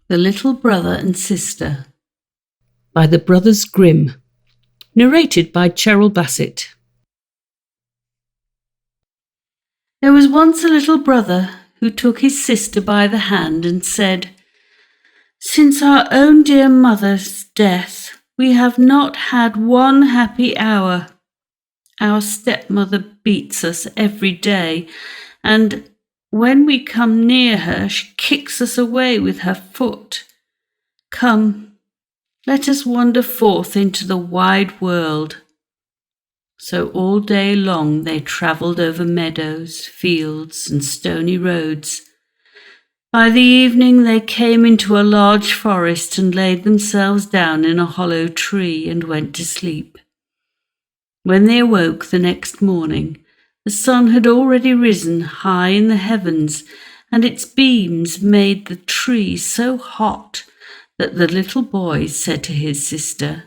The Little Brother and Sister by the Brothers Grimm. Narrated by Cheryl Bassett. There was once a little brother who took his sister by the hand and said, "Since our own dear mother's death, we have not had one happy hour. Our stepmother beats us every day, and when we come near her, she kicks us away with her foot. Come, let us wander forth into the wide world." So all day long they travelled over meadows, fields, and stony roads. By the evening they came into a large forest and laid themselves down in a hollow tree and went to sleep. When they awoke the next morning, the sun had already risen high in the heavens, and its beams made the tree so hot that the little boy said to his sister,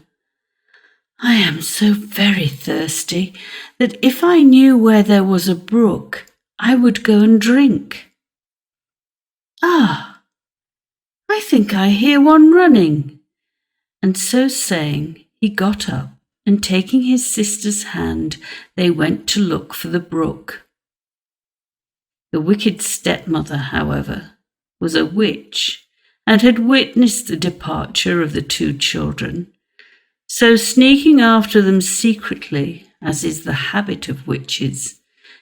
"I am so very thirsty that if I knew where there was a brook, I would go and drink." "Ah, I think I hear one running." And so saying, he got up, and taking his sister's hand, they went to look for the brook. The wicked stepmother, however, was a witch, and had witnessed the departure of the two children. So sneaking after them secretly, as is the habit of witches,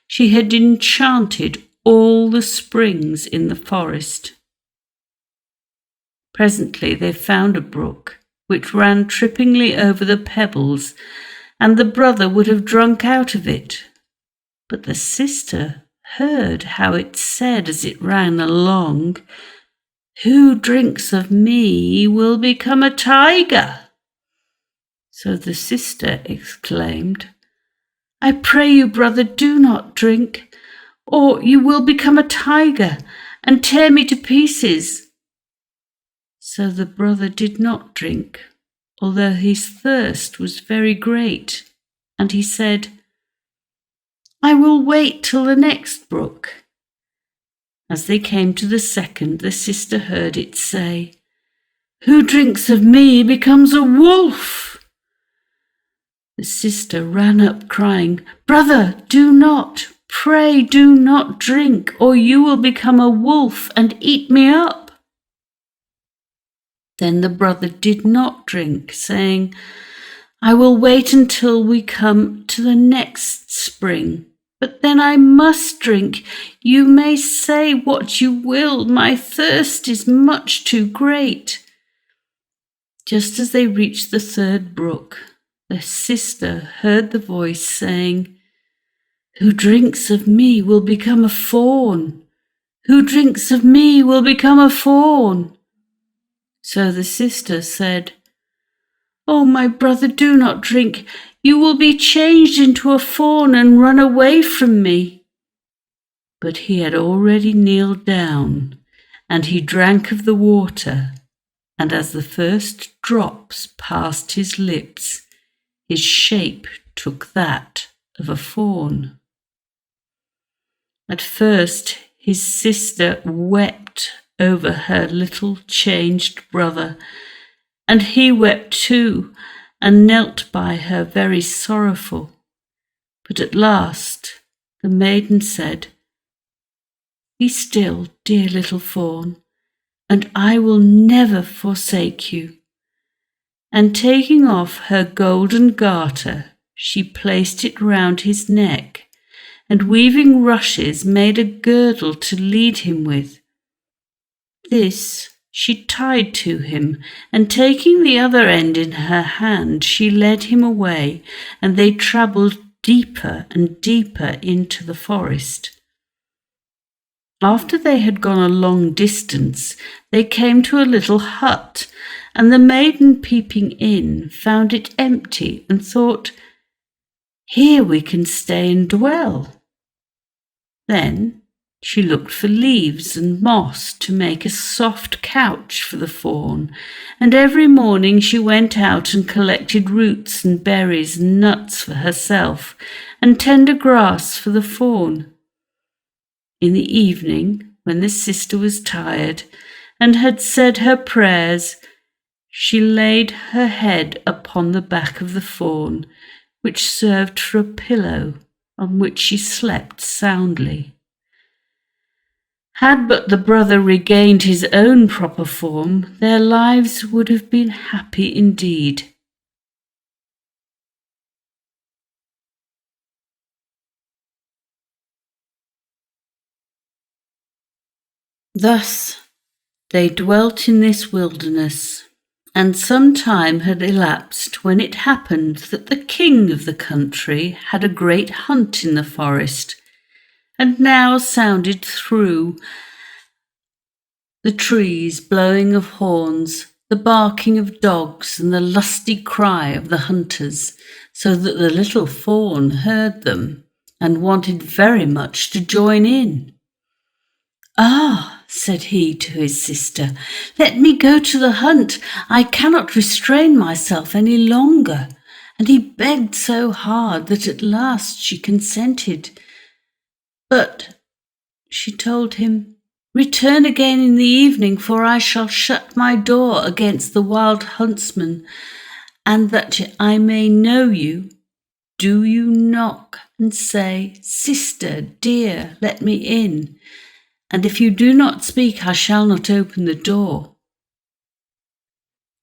she had enchanted all the springs in the forest. Presently they found a brook, which ran trippingly over the pebbles, and the brother would have drunk out of it. But the sister heard how it said as it ran along, "Who drinks of me will become a tiger." So the sister exclaimed, "I pray you, brother, do not drink, or you will become a tiger and tear me to pieces." So the brother did not drink, although his thirst was very great, and he said, "I will wait till the next brook." As they came to the second, the sister heard it say, "Who drinks of me becomes a wolf." The sister ran up crying, "Brother, do not, pray do not drink, or you will become a wolf and eat me up." Then the brother did not drink, saying, "I will wait until we come to the next spring, but then I must drink. You may say what you will, my thirst is much too great." Just as they reached the third brook, the sister heard the voice saying, "Who drinks of me will become a fawn. Who drinks of me will become a fawn." So the sister said, "Oh, my brother, do not drink. You will be changed into a fawn and run away from me." But he had already kneeled down, and he drank of the water, and as the first drops passed his lips, his shape took that of a fawn. At first his sister wept over her little changed brother, and he wept too, and knelt by her very sorrowful. But at last the maiden said, "Be still, dear little fawn, and I will never forsake you." And taking off her golden garter, she placed it round his neck, and weaving rushes made a girdle to lead him with. This she tied to him, and taking the other end in her hand, she led him away, and they travelled deeper and deeper into the forest. After they had gone a long distance, they came to a little hut, and the maiden, peeping in, found it empty and thought, "Here we can stay and dwell." Then she looked for leaves and moss to make a soft couch for the fawn, and every morning she went out and collected roots and berries and nuts for herself, and tender grass for the fawn. In the evening, when the sister was tired, and had said her prayers, she laid her head upon the back of the fawn, which served for a pillow, on which she slept soundly. Had but the brother regained his own proper form, their lives would have been happy indeed. Thus they dwelt in this wilderness, and some time had elapsed when it happened that the king of the country had a great hunt in the forest, and now sounded through the trees blowing of horns, the barking of dogs, and the lusty cry of the hunters, so that the little fawn heard them and wanted very much to join in. "Ah," said he to his sister, "let me go to the hunt. I cannot restrain myself any longer." And he begged so hard that at last she consented. "But," she told him, "return again in the evening, for I shall shut my door against the wild huntsman, and that I may know you, do you knock and say, 'Sister, dear, let me in,' and if you do not speak, I shall not open the door."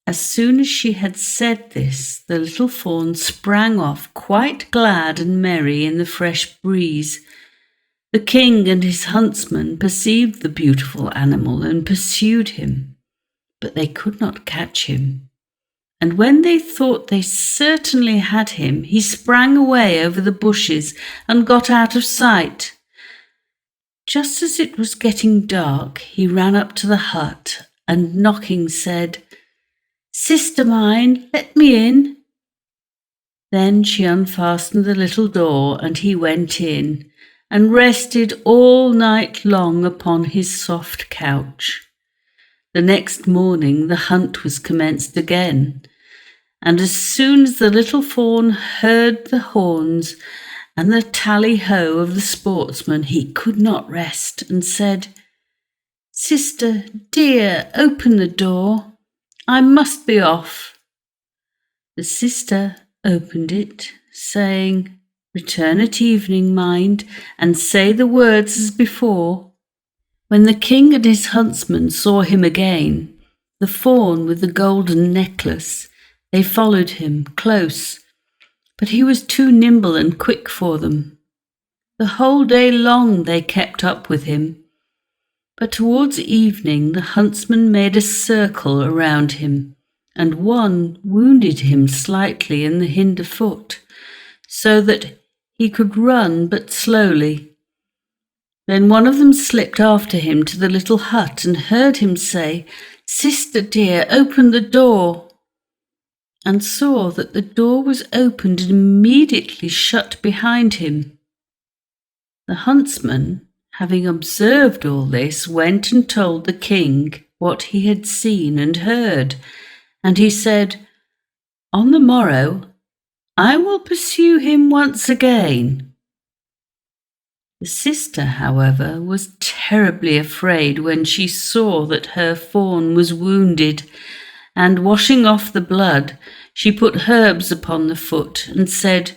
As soon as she had said this, the little fawn sprang off, quite glad and merry in the fresh breeze. The king and his huntsmen perceived the beautiful animal and pursued him, but they could not catch him. And when they thought they certainly had him, he sprang away over the bushes and got out of sight. Just as it was getting dark, he ran up to the hut and, knocking, said, "Sister mine, let me in." Then she unfastened the little door, and he went in and rested all night long upon his soft couch. The next morning the hunt was commenced again, and as soon as the little fawn heard the horns and the tally-ho of the sportsmen, he could not rest, and said, "Sister, dear, open the door. I must be off." The sister opened it, saying, "Return at evening, mind, and say the words as before." When the king and his huntsmen saw him again, the fawn with the golden necklace, they followed him close, but he was too nimble and quick for them. The whole day long they kept up with him, but towards evening the huntsmen made a circle around him, and one wounded him slightly in the hinder foot, so that he could run but slowly. Then one of them slipped after him to the little hut and heard him say, "Sister dear, open the door," and saw that the door was opened and immediately shut behind him. The huntsman, having observed all this, went and told the king what he had seen and heard, and he said, "On the morrow I will pursue him once again." The sister, however, was terribly afraid when she saw that her fawn was wounded, and washing off the blood, she put herbs upon the foot and said,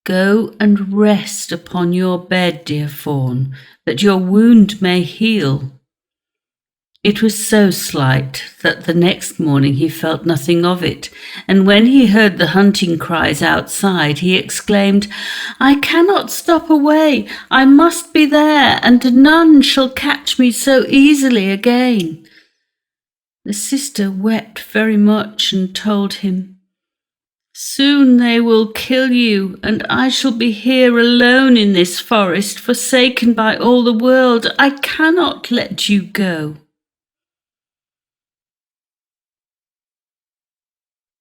"Go and rest upon your bed, dear fawn, that your wound may heal." It was so slight that the next morning he felt nothing of it, and when he heard the hunting cries outside, he exclaimed, "I cannot stop away. I must be there, and none shall catch me so easily again." The sister wept very much and told him, "Soon they will kill you, and I shall be here alone in this forest, forsaken by all the world. I cannot let you go."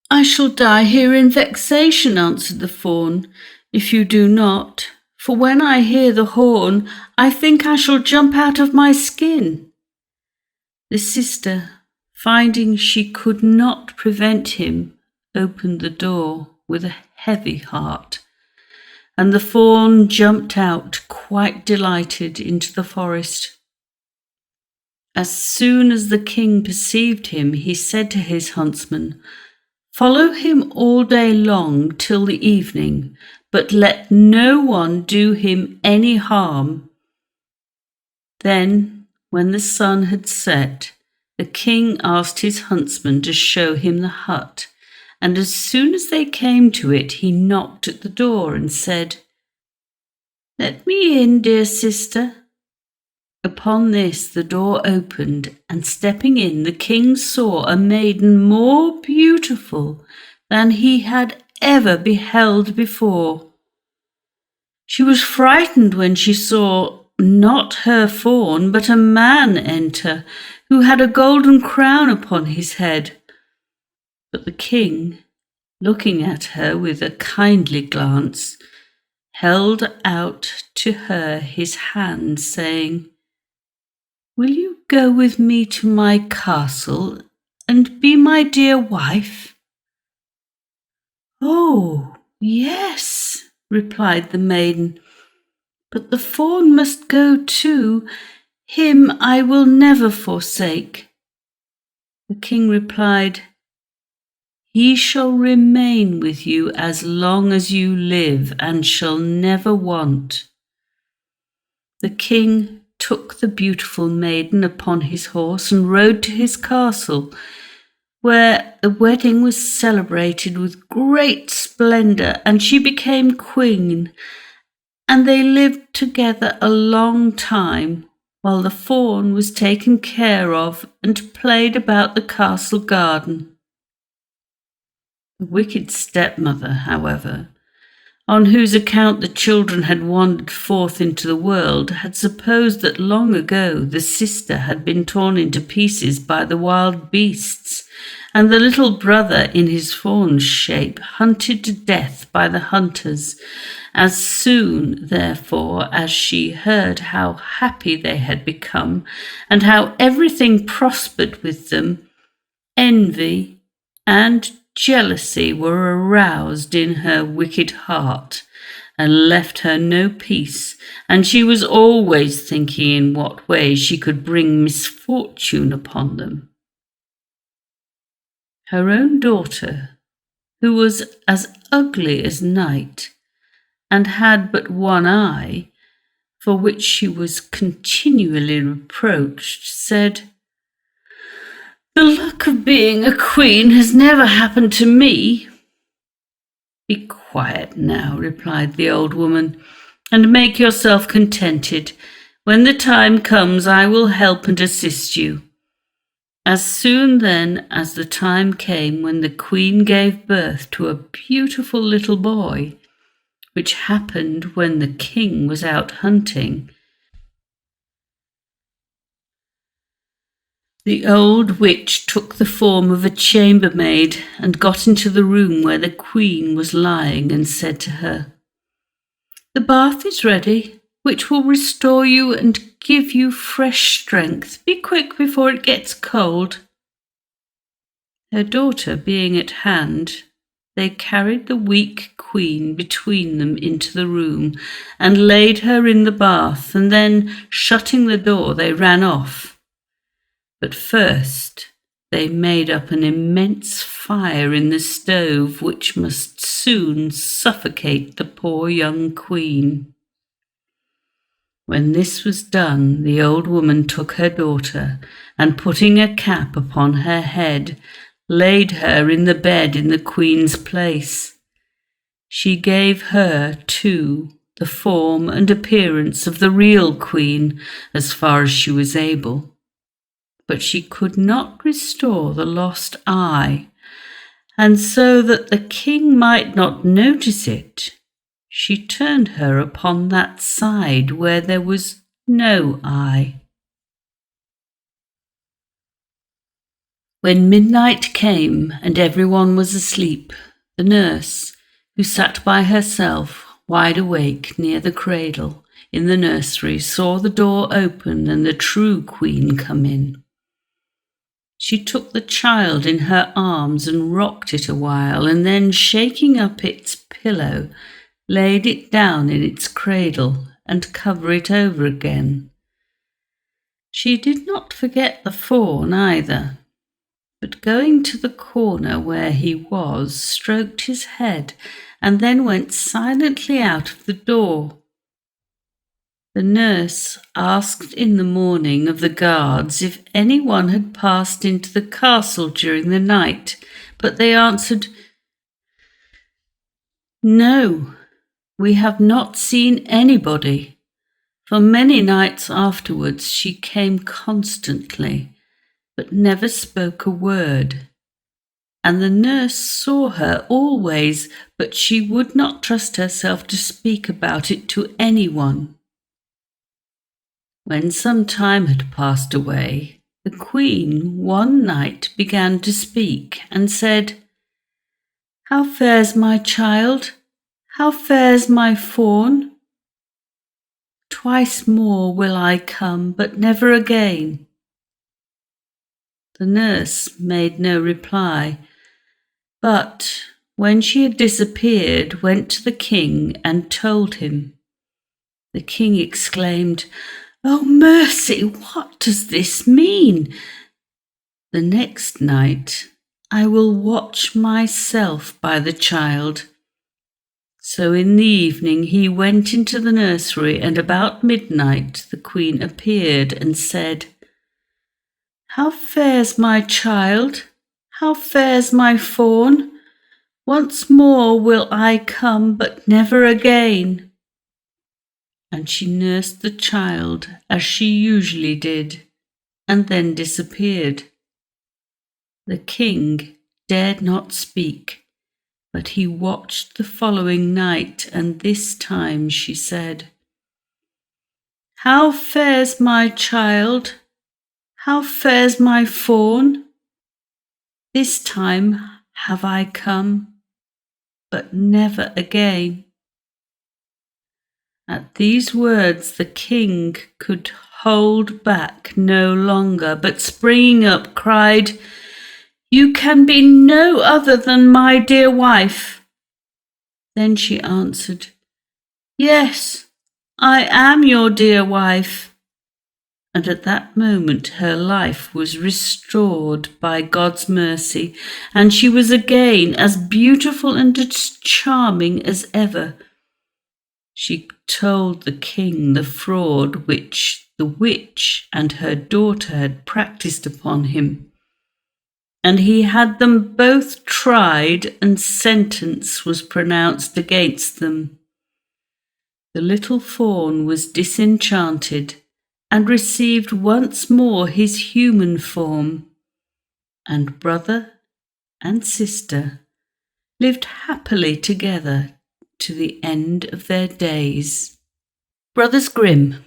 "I shall die here in vexation," answered the fawn, "if you do not, for when I hear the horn, I think I shall jump out of my skin." The sister, finding she could not prevent him, opened the door with a heavy heart, and the fawn jumped out quite delighted into the forest. As soon as the king perceived him, he said to his huntsman, "Follow him all day long till the evening, but let no one do him any harm." Then, when the sun had set, the king asked his huntsman to show him the hut, and as soon as they came to it, he knocked at the door and said, "Let me in, dear sister." Upon this the door opened, and stepping in, the king saw a maiden more beautiful than he had ever beheld before. She was frightened when she saw not her fawn, but a man enter, who had a golden crown upon his head. But the king, looking at her with a kindly glance, held out to her his hand, saying, "Will you go with me to my castle and be my dear wife?" "Oh, yes," replied the maiden, "but the fawn must go too. Him I will never forsake." The king replied, "He shall remain with you as long as you live and shall never want." The king took the beautiful maiden upon his horse and rode to his castle, where the wedding was celebrated with great splendour, and she became queen, and they lived together a long time, while the fawn was taken care of and played about the castle garden. The wicked stepmother, however, on whose account the children had wandered forth into the world, had supposed that long ago the sister had been torn into pieces by the wild beasts, and the little brother in his fawn's shape hunted to death by the hunters. As soon, therefore, as she heard how happy they had become, and how everything prospered with them, envy and jealousy were aroused in her wicked heart, and left her no peace, and she was always thinking in what way she could bring misfortune upon them. Her own daughter, who was as ugly as night, and had but one eye, for which she was continually reproached, said, "The luck of being a queen has never happened to me." "Be quiet now," replied the old woman, "and make yourself contented. When the time comes, I will help and assist you." As soon then as the time came when the queen gave birth to a beautiful little boy, which happened when the king was out hunting, the old witch took the form of a chambermaid and got into the room where the queen was lying and said to her, "The bath is ready, which will restore you and give you fresh strength. Be quick before it gets cold." Her daughter being at hand, they carried the weak queen between them into the room and laid her in the bath, and then, shutting the door, they ran off. But first they made up an immense fire in the stove, which must soon suffocate the poor young queen. When this was done, the old woman took her daughter, and putting a cap upon her head, laid her in the bed in the queen's place. She gave her, too, the form and appearance of the real queen, as far as she was able. But she could not restore the lost eye, and so that the king might not notice it, she turned her upon that side where there was no eye. When midnight came and everyone was asleep, the nurse, who sat by herself, wide awake near the cradle in the nursery, saw the door open and the true queen come in. She took the child in her arms and rocked it a while, and then, shaking up its pillow, laid it down in its cradle and covered it over again. She did not forget the fawn either, but going to the corner where he was, stroked his head and then went silently out of the door. The nurse asked in the morning of the guards if anyone had passed into the castle during the night, but they answered, "No, we have not seen anybody." For many nights afterwards she came constantly, but never spoke a word. And the nurse saw her always, but she would not trust herself to speak about it to anyone. When some time had passed away, the Queen one night began to speak and said, "How fares my child? How fares my fawn? Twice more will I come, but never again." The nurse made no reply, but when she had disappeared, went to the king and told him. The king exclaimed, "Oh, mercy, what does this mean? The next night I will watch myself by the child." So in the evening he went into the nursery, and about midnight the queen appeared and said, "How fares my child? How fares my fawn? Once more will I come, but never again." And she nursed the child as she usually did, and then disappeared. The king dared not speak, but he watched the following night, and this time she said, "How fares my child? How fares my fawn? This time have I come, but never again." At these words the king could hold back no longer, but springing up cried, "You can be no other than my dear wife." Then she answered, "Yes, I am your dear wife." And at that moment her life was restored by God's mercy, and she was again as beautiful and as charming as ever. She told the king the fraud which the witch and her daughter had practiced upon him, and he had them both tried, and sentence was pronounced against them. The little fawn was disenchanted and received once more his human form, and brother and sister lived happily together to the end of their days. Brothers Grimm.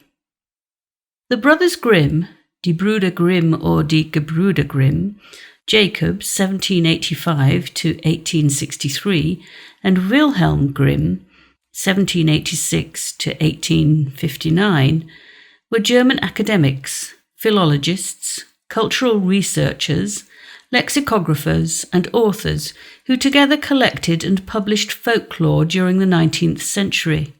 The Brothers Grimm, Die Brüder Grimm or Die Gebrüder Grimm, Jacob 1785 to 1863, and Wilhelm Grimm 1786 to 1859, were German academics, philologists, cultural researchers, lexicographers and authors who together collected and published folklore during the 19th century.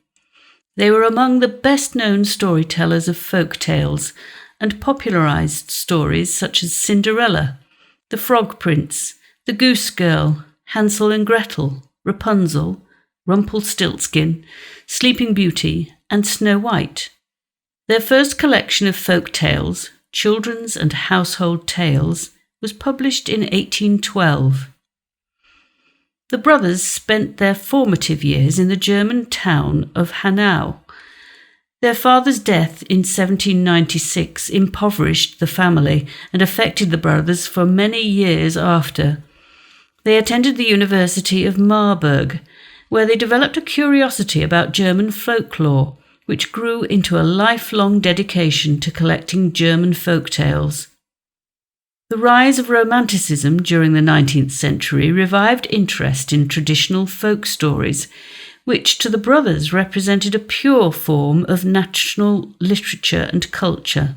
They were among the best-known storytellers of folk tales and popularized stories such as Cinderella, The Frog Prince, The Goose Girl, Hansel and Gretel, Rapunzel, Rumpelstiltskin, Sleeping Beauty and Snow White. Their first collection of folk tales, Children's and Household Tales, was published in 1812. The brothers spent their formative years in the German town of Hanau. Their father's death in 1796 impoverished the family and affected the brothers for many years after. They attended the University of Marburg, where they developed a curiosity about German folklore, which grew into a lifelong dedication to collecting German folk tales. The rise of Romanticism during the 19th century revived interest in traditional folk stories, which to the brothers represented a pure form of national literature and culture.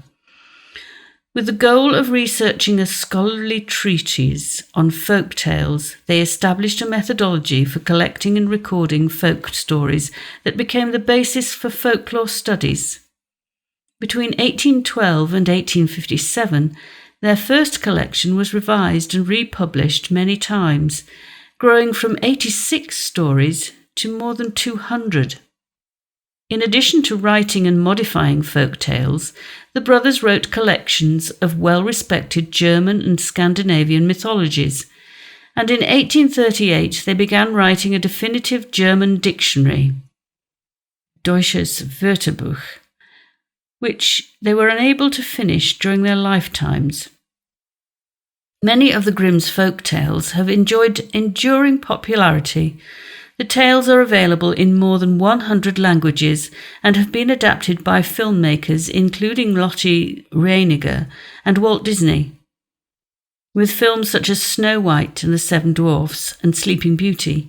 With the goal of researching a scholarly treatise on folk tales, they established a methodology for collecting and recording folk stories that became the basis for folklore studies. Between 1812 and 1857, their first collection was revised and republished many times, growing from 86 stories to more than 200. In addition to writing and modifying folk tales, the brothers wrote collections of well-respected German and Scandinavian mythologies, and in 1838 they began writing a definitive German dictionary, Deutsches Wörterbuch, which they were unable to finish during their lifetimes. Many of the Grimm's folk tales have enjoyed enduring popularity. The tales are available in more than 100 languages and have been adapted by filmmakers including Lotte Reiniger and Walt Disney, with films such as Snow White and the Seven Dwarfs and Sleeping Beauty.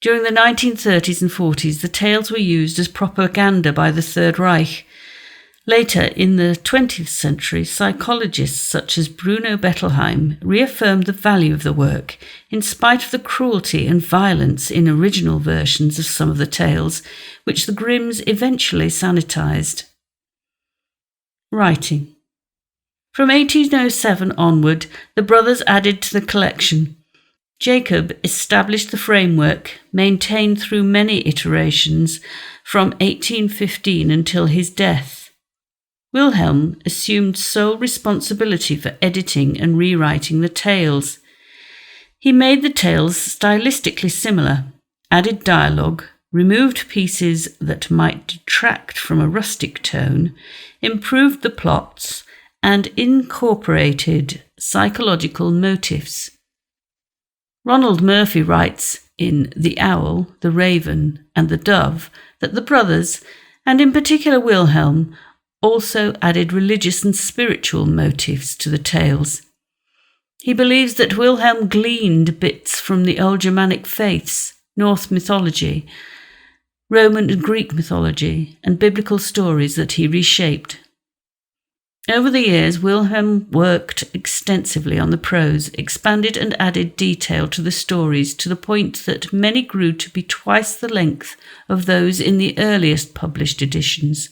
During the 1930s and 40s, the tales were used as propaganda by the Third Reich. Later, in the 20th century, psychologists such as Bruno Bettelheim reaffirmed the value of the work, in spite of the cruelty and violence in original versions of some of the tales, which the Grimms eventually sanitized. Writing. From 1807 onward, the brothers added to the collection. Jacob established the framework, maintained through many iterations, from 1815 until his death. Wilhelm assumed sole responsibility for editing and rewriting the tales. He made the tales stylistically similar, added dialogue, removed pieces that might detract from a rustic tone, improved the plots, and incorporated psychological motifs. Ronald Murphy writes in The Owl, the Raven, and the Dove that the brothers, and in particular Wilhelm, also added religious and spiritual motifs to the tales. He believes that Wilhelm gleaned bits from the old Germanic faiths, Norse mythology, Roman and Greek mythology, and biblical stories that he reshaped. Over the years, Wilhelm worked extensively on the prose, expanded and added detail to the stories to the point that many grew to be twice the length of those in the earliest published editions.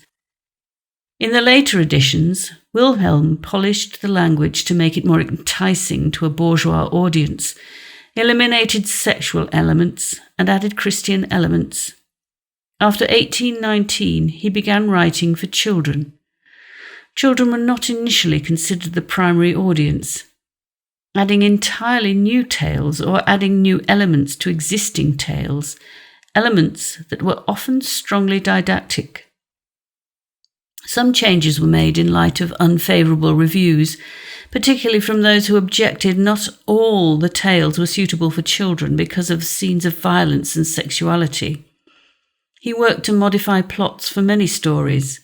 In the later editions, Wilhelm polished the language to make it more enticing to a bourgeois audience, eliminated sexual elements, and added Christian elements. After 1819, he began writing for children. Children were not initially considered the primary audience. Adding entirely new tales or adding new elements to existing tales, elements that were often strongly didactic. Some changes were made in light of unfavourable reviews, particularly from those who objected not all the tales were suitable for children because of scenes of violence and sexuality. He worked to modify plots for many stories.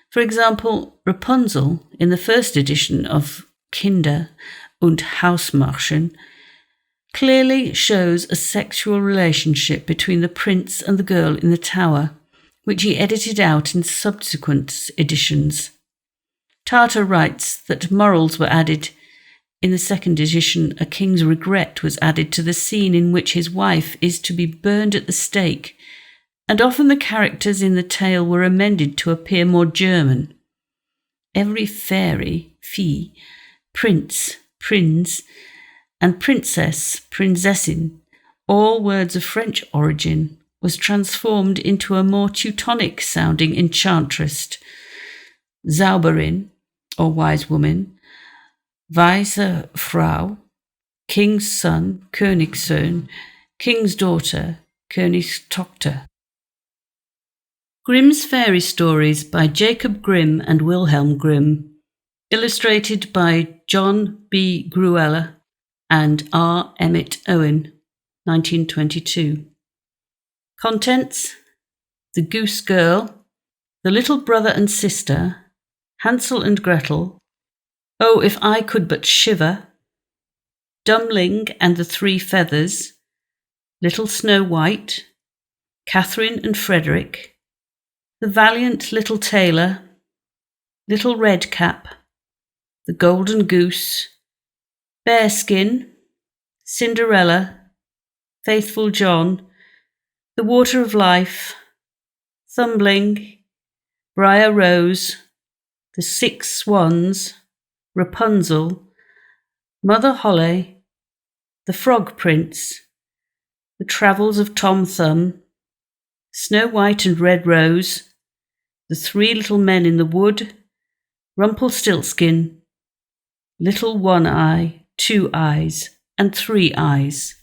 For example, Rapunzel, in the first edition of Kinder- und Hausmärchen, clearly shows a sexual relationship between the prince and the girl in the tower, which he edited out in subsequent editions. Tarter writes that morals were added. In the second edition, A King's Regret was added to the scene in which his wife is to be burned at the stake, and often the characters in the tale were amended to appear more German. Every fairy, fee, prince, prinz, and princess, prinzessin, all words of French origin, was transformed into a more Teutonic-sounding enchantress, Zauberin, or wise woman, Weise Frau, King's son, Königssohn, King's daughter, Königstochter. Grimm's Fairy Stories by Jacob Grimm and Wilhelm Grimm, illustrated by John B. Grueller and R. Emmett Owen, 1922. Contents: The Goose Girl, The Little Brother and Sister, Hansel and Gretel, Oh, If I Could But Shiver, Dummling and the Three Feathers, Little Snow White, Catherine and Frederick, The Valiant Little Tailor, Little Red Cap, The Golden Goose, Bearskin, Cinderella, Faithful John, The Water of Life, Thumbling, Briar Rose, The Six Swans, Rapunzel, Mother Holle, The Frog Prince, The Travels of Tom Thumb, Snow White and Red Rose, The Three Little Men in the Wood, Rumpelstiltskin, Little One Eye, Two Eyes, and Three Eyes.